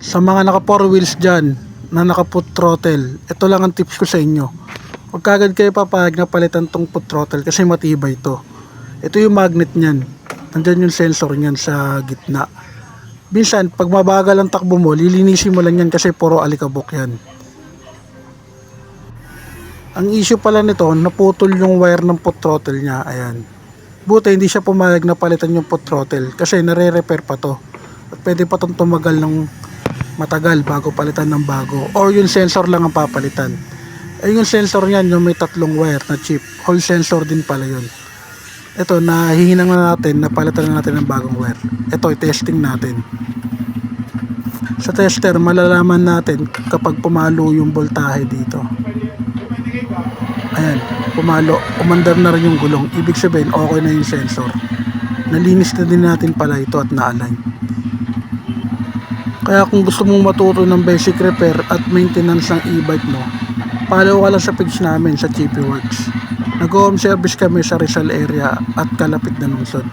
Sa mga naka 4 wheels dyan na naka foot throttle, ito lang ang tips ko sa inyo. Huwag kagad kayo papayag na palitan tong foot throttle kasi matibay to. Ito yung magnet nyan. Nandyan yung sensor nyan sa gitna. Minsan, pag mabagal ang takbo mo, lilinisin mo lang yan kasi puro alikabok yan. Ang issue pala nito, naputol yung wire ng foot throttle nya. Ayan. Buti hindi siya pumayag na palitan yung foot throttle kasi nare-repair pa to. At pwede pa itong tumagal ng matagal bago palitan ng bago, or yung sensor lang ang papalitan. Yung sensor niyan, yung may tatlong wire na chip, whole sensor din pala yun. Ito, nahihinang na natin, napalitan na natin ng bagong wire. Ito, i-testing natin. Sa tester, malalaman natin kapag pumalo yung voltahe dito. Ayan, pumalo, umandar na rin yung gulong. Ibig sabihin, okay na yung sensor. Nalinis na din natin pala ito at na-align. Kaya kung gusto mong matuto ng basic repair at maintenance ng e-bike mo, follow ka lang sa page namin sa Chippy Works. Nag-home service kami sa Rizal area at kalapit na lungsod.